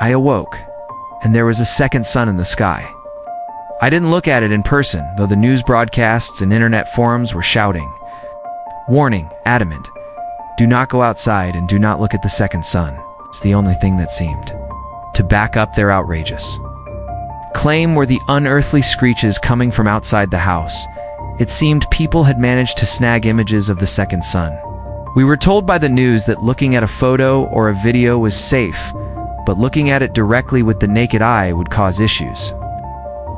I awoke, and there was a second sun in the sky. I didn't look at it in person, though the news broadcasts and internet forums were shouting, "Warning, adamant, do not go outside and do not look at the second sun." It's the only thing that seemed to back up their outrageous claim were the unearthly screeches coming from outside the house. It seemed people had managed to snag images of the second sun. We were told by the news that looking at a photo or a video was safe, but looking at it directly with the naked eye would cause issues.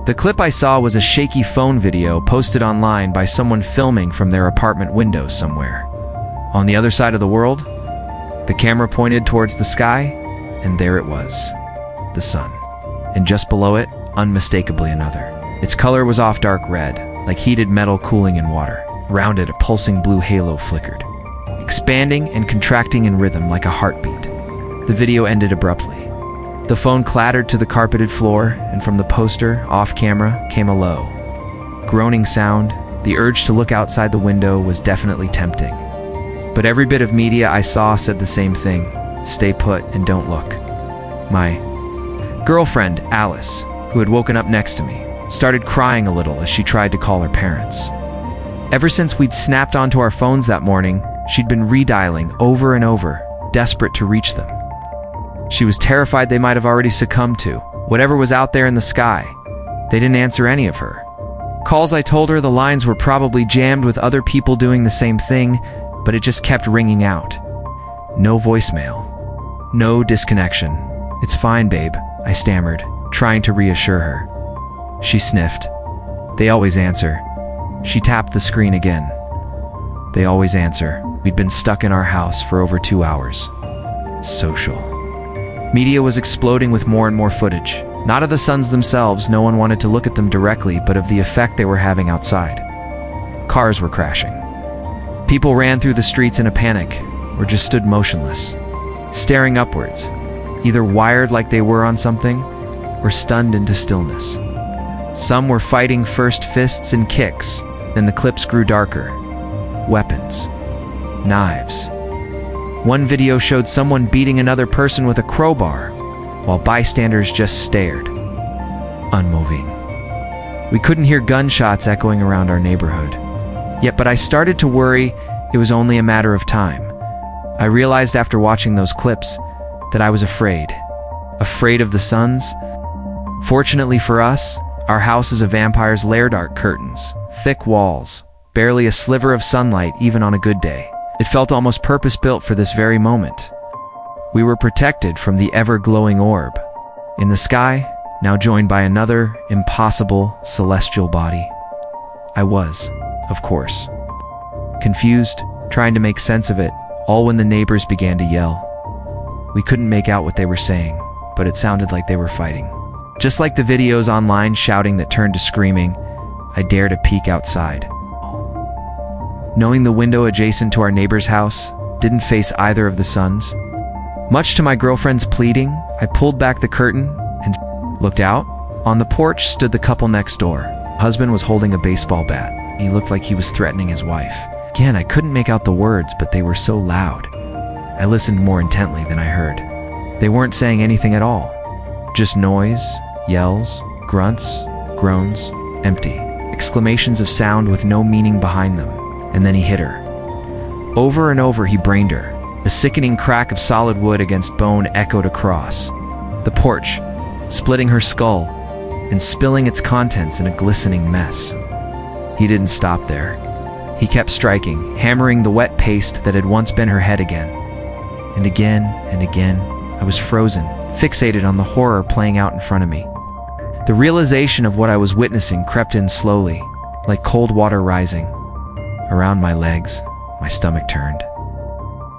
The clip I saw was a shaky phone video posted online by someone filming from their apartment window somewhere. On the other side of the world, the camera pointed towards the sky, and there it was, the sun. And just below it, unmistakably another. Its color was off dark red, like heated metal cooling in water. Around it, a pulsing blue halo flickered, expanding and contracting in rhythm like a heartbeat. The video ended abruptly. The phone clattered to the carpeted floor, and from the poster, off-camera, came a low, groaning sound. The urge to look outside the window was definitely tempting. But every bit of media I saw said the same thing: stay put and don't look. My girlfriend, Alice, who had woken up next to me, started crying a little as she tried to call her parents. Ever since we'd snapped onto our phones that morning, she'd been redialing over and over, desperate to reach them. She was terrified they might have already succumbed to whatever was out there in the sky. They didn't answer any of her calls. I told her the lines were probably jammed with other people doing the same thing, but it just kept ringing out. No voicemail. No disconnection. "It's fine, babe," I stammered, trying to reassure her. She sniffed. "They always answer." She tapped the screen again. "They always answer." We'd been stuck in our house for over 2 hours. Social media was exploding with more and more footage. Not of the suns themselves, no one wanted to look at them directly, but of the effect they were having outside. Cars were crashing. People ran through the streets in a panic, or just stood motionless, staring upwards, either wired like they were on something, or stunned into stillness. Some were fighting, first fists and kicks, then the clips grew darker. Weapons. Knives. One video showed someone beating another person with a crowbar, while bystanders just stared, unmoving. We couldn't hear gunshots echoing around our neighborhood. But I started to worry it was only a matter of time. I realized after watching those clips that I was afraid. Afraid of the suns? Fortunately for us, our house is a vampire's lair. Dark curtains, thick walls, barely a sliver of sunlight even on a good day. It felt almost purpose-built for this very moment. We were protected from the ever-glowing orb in the sky, now joined by another impossible celestial body. I was, of course, confused, trying to make sense of it, all when the neighbors began to yell. We couldn't make out what they were saying, but it sounded like they were fighting. Just like the videos online shouting that turned to screaming, I dared a peek outside. Knowing the window adjacent to our neighbor's house didn't face either of the suns, much to my girlfriend's pleading, I pulled back the curtain and looked out. On the porch stood the couple next door. Husband was holding a baseball bat. He looked like he was threatening his wife. Again, I couldn't make out the words, but they were so loud. I listened more intently than I heard. They weren't saying anything at all. Just noise, yells, grunts, groans, empty exclamations of sound with no meaning behind them. And then he hit her. Over and over he brained her. A sickening crack of solid wood against bone echoed across the porch, splitting her skull and spilling its contents in a glistening mess. He didn't stop there. He kept striking, hammering the wet paste that had once been her head again. And again and again, I was frozen, fixated on the horror playing out in front of me. The realization of what I was witnessing crept in slowly, like cold water rising. Around my legs, my stomach turned.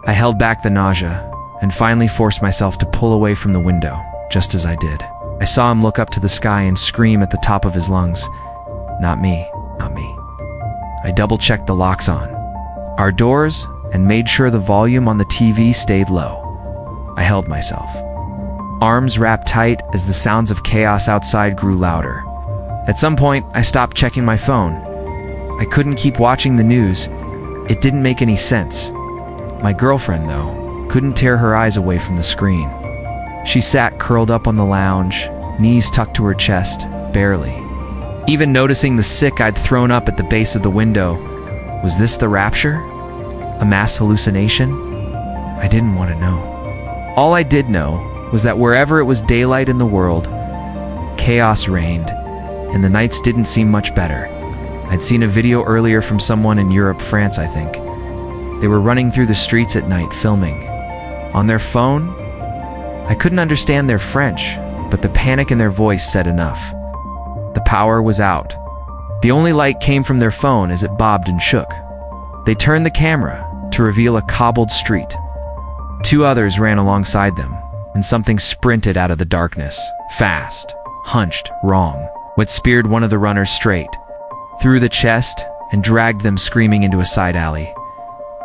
I held back the nausea and finally forced myself to pull away from the window, just as I did. I saw him look up to the sky and scream at the top of his lungs, "Not me, not me." I double-checked the locks on our doors and made sure the volume on the TV stayed low. I held myself, arms wrapped tight as the sounds of chaos outside grew louder. At some point, I stopped checking my phone. I couldn't keep watching the news. It didn't make any sense. My girlfriend, though, couldn't tear her eyes away from the screen. She sat curled up on the lounge, knees tucked to her chest, barely even noticing the sick I'd thrown up at the base of the window. Was this the rapture? A mass hallucination? I didn't want to know. All I did know was that wherever it was daylight in the world, chaos reigned, and the nights didn't seem much better. I'd seen a video earlier from someone in Europe, France, I think. They were running through the streets at night, filming. On their phone? I couldn't understand their French, but the panic in their voice said enough. The power was out. The only light came from their phone as it bobbed and shook. They turned the camera to reveal a cobbled street. Two others ran alongside them, and something sprinted out of the darkness, fast, hunched, wrong. What speared one of the runners straight through the chest and dragged them screaming into a side alley.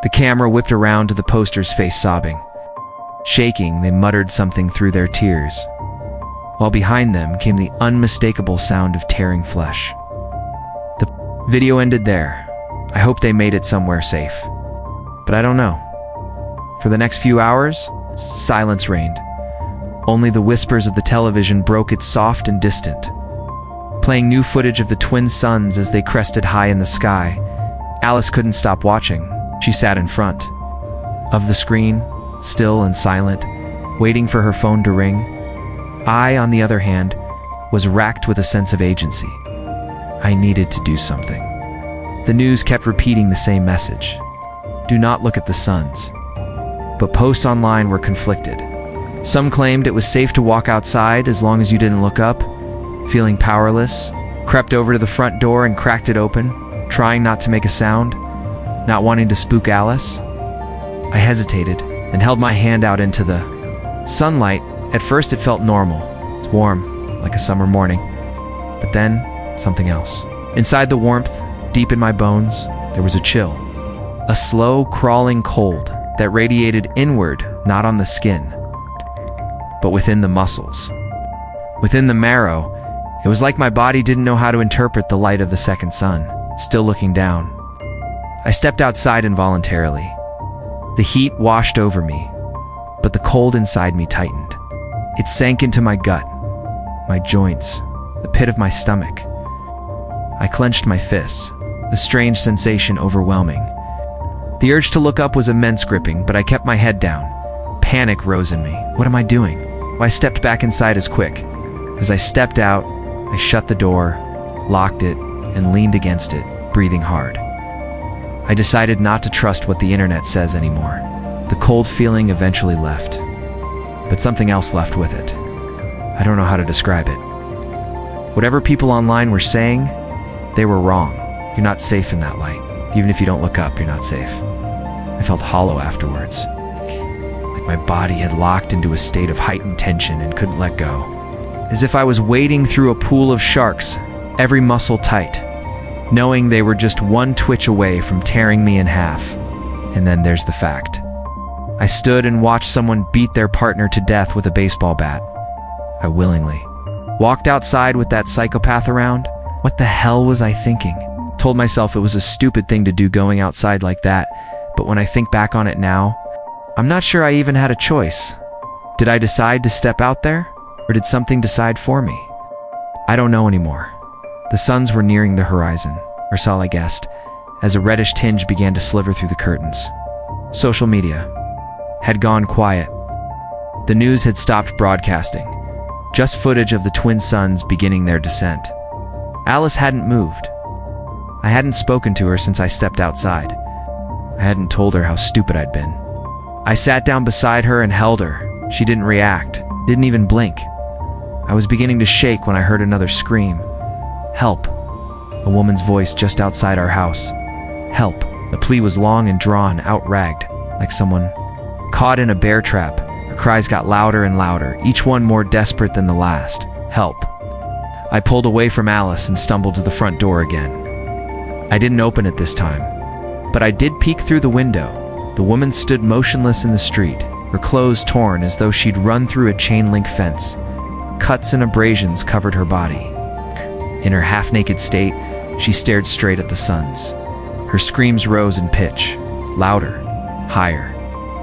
The camera whipped around to the poster's face, sobbing. Shaking, they muttered something through their tears, while behind them came the unmistakable sound of tearing flesh. The video ended there. I hope they made it somewhere safe. But I don't know. For the next few hours, silence reigned. Only the whispers of the television broke it, soft and distant, playing new footage of the twin suns as they crested high in the sky. Alice couldn't stop watching. She sat in front of the screen, still and silent, waiting for her phone to ring. I, on the other hand, was racked with a sense of agency. I needed to do something. The news kept repeating the same message. Do not look at the suns. But posts online were conflicted. Some claimed it was safe to walk outside as long as you didn't look up. Feeling powerless, crept over to the front door and cracked it open, trying not to make a sound, not wanting to spook Alice. I hesitated and held my hand out into the sunlight. At first it felt normal. It's warm, like a summer morning. But then, something else. Inside the warmth, deep in my bones, there was a chill. A slow, crawling cold that radiated inward, not on the skin, but within the muscles. Within the marrow, it was like my body didn't know how to interpret the light of the second sun, still looking down. I stepped outside involuntarily. The heat washed over me, but the cold inside me tightened. It sank into my gut, my joints, the pit of my stomach. I clenched my fists, the strange sensation overwhelming. The urge to look up was immense, gripping, but I kept my head down. Panic rose in me. What am I doing? I stepped back inside as quick. As I stepped out, I shut the door, locked it, and leaned against it, breathing hard. I decided not to trust what the internet says anymore. The cold feeling eventually left, but something else left with it. I don't know how to describe it. Whatever people online were saying, they were wrong. You're not safe in that light. Even if you don't look up, you're not safe. I felt hollow afterwards, like my body had locked into a state of heightened tension and couldn't let go. As if I was wading through a pool of sharks, every muscle tight, knowing they were just one twitch away from tearing me in half. And then there's the fact. I stood and watched someone beat their partner to death with a baseball bat. I willingly walked outside with that psychopath around. What the hell was I thinking? Told myself it was a stupid thing to do, going outside like that, but when I think back on it now, I'm not sure I even had a choice. Did I decide to step out there, or did something decide for me? I don't know anymore. The suns were nearing the horizon, or so I guessed, as a reddish tinge began to sliver through the curtains. Social media had gone quiet. The news had stopped broadcasting, just footage of the twin suns beginning their descent. Alice hadn't moved. I hadn't spoken to her since I stepped outside. I hadn't told her how stupid I'd been. I sat down beside her and held her. She didn't react, didn't even blink. I was beginning to shake when I heard another scream. Help. A woman's voice just outside our house. Help. The plea was long and drawn, outragged, like someone caught in a bear trap. Her cries got louder and louder, each one more desperate than the last. Help. I pulled away from Alice and stumbled to the front door again. I didn't open it this time, but I did peek through the window. The woman stood motionless in the street, her clothes torn as though she'd run through a chain-link fence. Cuts and abrasions covered her body. In her half-naked state, she stared straight at the suns. Her screams rose in pitch, louder, higher.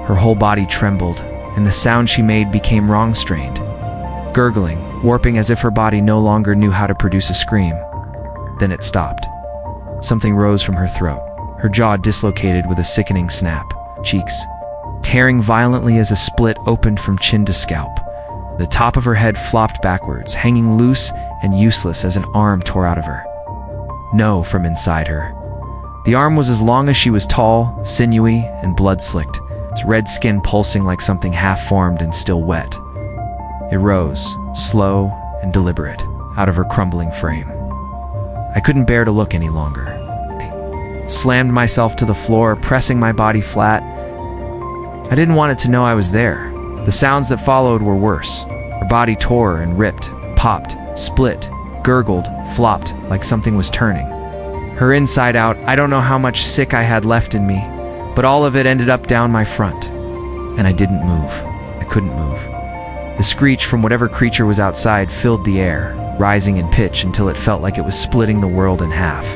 Her whole body trembled, and the sound she made became wrong-strained, gurgling, warping as if her body no longer knew how to produce a scream. Then it stopped. Something rose from her throat, her jaw dislocated with a sickening snap, cheeks tearing violently as a split opened from chin to scalp. The top of her head flopped backwards, hanging loose and useless as an arm tore out of her. No, from inside her. The arm was as long as she was tall, sinewy, and blood-slicked, its red skin pulsing like something half-formed and still wet. It rose, slow and deliberate, out of her crumbling frame. I couldn't bear to look any longer. I slammed myself to the floor, pressing my body flat. I didn't want it to know I was there. The sounds that followed were worse. Her body tore and ripped, popped, split, gurgled, flopped like something was turning. Her inside out, I don't know how much sick I had left in me, but all of it ended up down my front. And I didn't move. I couldn't move. The screech from whatever creature was outside filled the air, rising in pitch until it felt like it was splitting the world in half.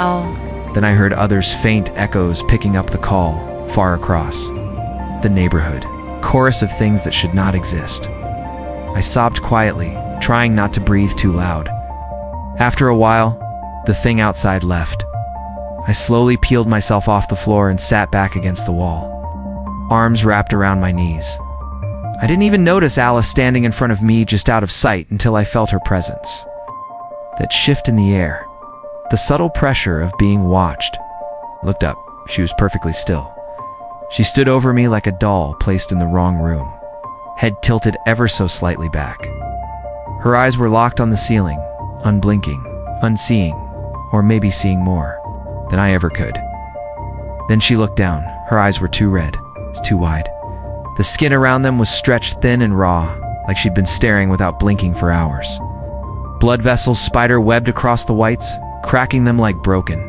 Oh. Then I heard others' faint echoes picking up the call, far across. The neighborhood. Chorus of things that should not exist. I sobbed quietly, trying not to breathe too loud. After a while, the thing outside left. I slowly peeled myself off the floor and sat back against the wall, arms wrapped around my knees. I didn't even notice Alice standing in front of me just out of sight until I felt her presence. That shift in the air, the subtle pressure of being watched. I looked up. She was perfectly still. She stood over me like a doll placed in the wrong room, head tilted ever so slightly back. Her eyes were locked on the ceiling, unblinking, unseeing, or maybe seeing more than I ever could. Then she looked down. Her eyes were too red, too wide. The skin around them was stretched thin and raw, like she'd been staring without blinking for hours. Blood vessels spider-webbed across the whites, cracking them like broken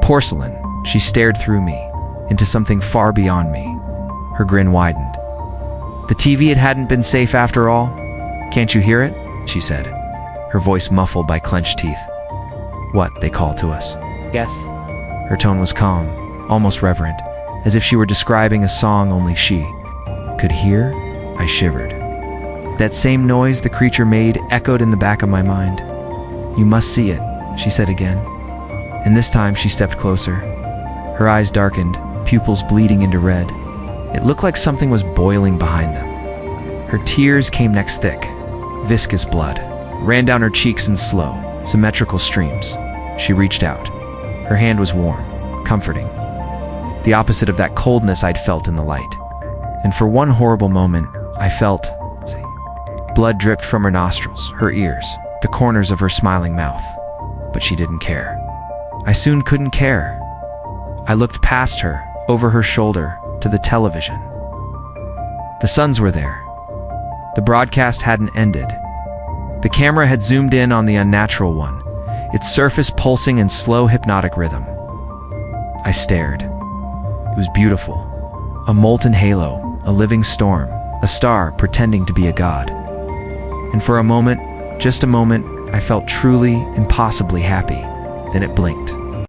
porcelain. She stared through me, into something far beyond me. Her grin widened. The TV, it hadn't been safe after all. Can't you hear it? She said, her voice muffled by clenched teeth. What, they call to us? Yes. Her tone was calm, almost reverent, as if she were describing a song only she could hear. I shivered. That same noise the creature made echoed in the back of my mind. You must see it, she said again. And this time she stepped closer. Her eyes darkened, pupils bleeding into red. It looked like something was boiling behind them. Her tears came next thick. Viscous blood ran down her cheeks in slow, symmetrical streams. She reached out. Her hand was warm, comforting. The opposite of that coldness I'd felt in the light. And for one horrible moment, I felt blood dripped from her nostrils, her ears, the corners of her smiling mouth. But she didn't care. I soon couldn't care. I looked past her, over her shoulder, to the television. The suns were there. The broadcast hadn't ended. The camera had zoomed in on the unnatural one, its surface pulsing in slow hypnotic rhythm. I stared. It was beautiful. A molten halo, a living storm, a star pretending to be a god. And for a moment, just a moment, I felt truly, impossibly happy. Then it blinked.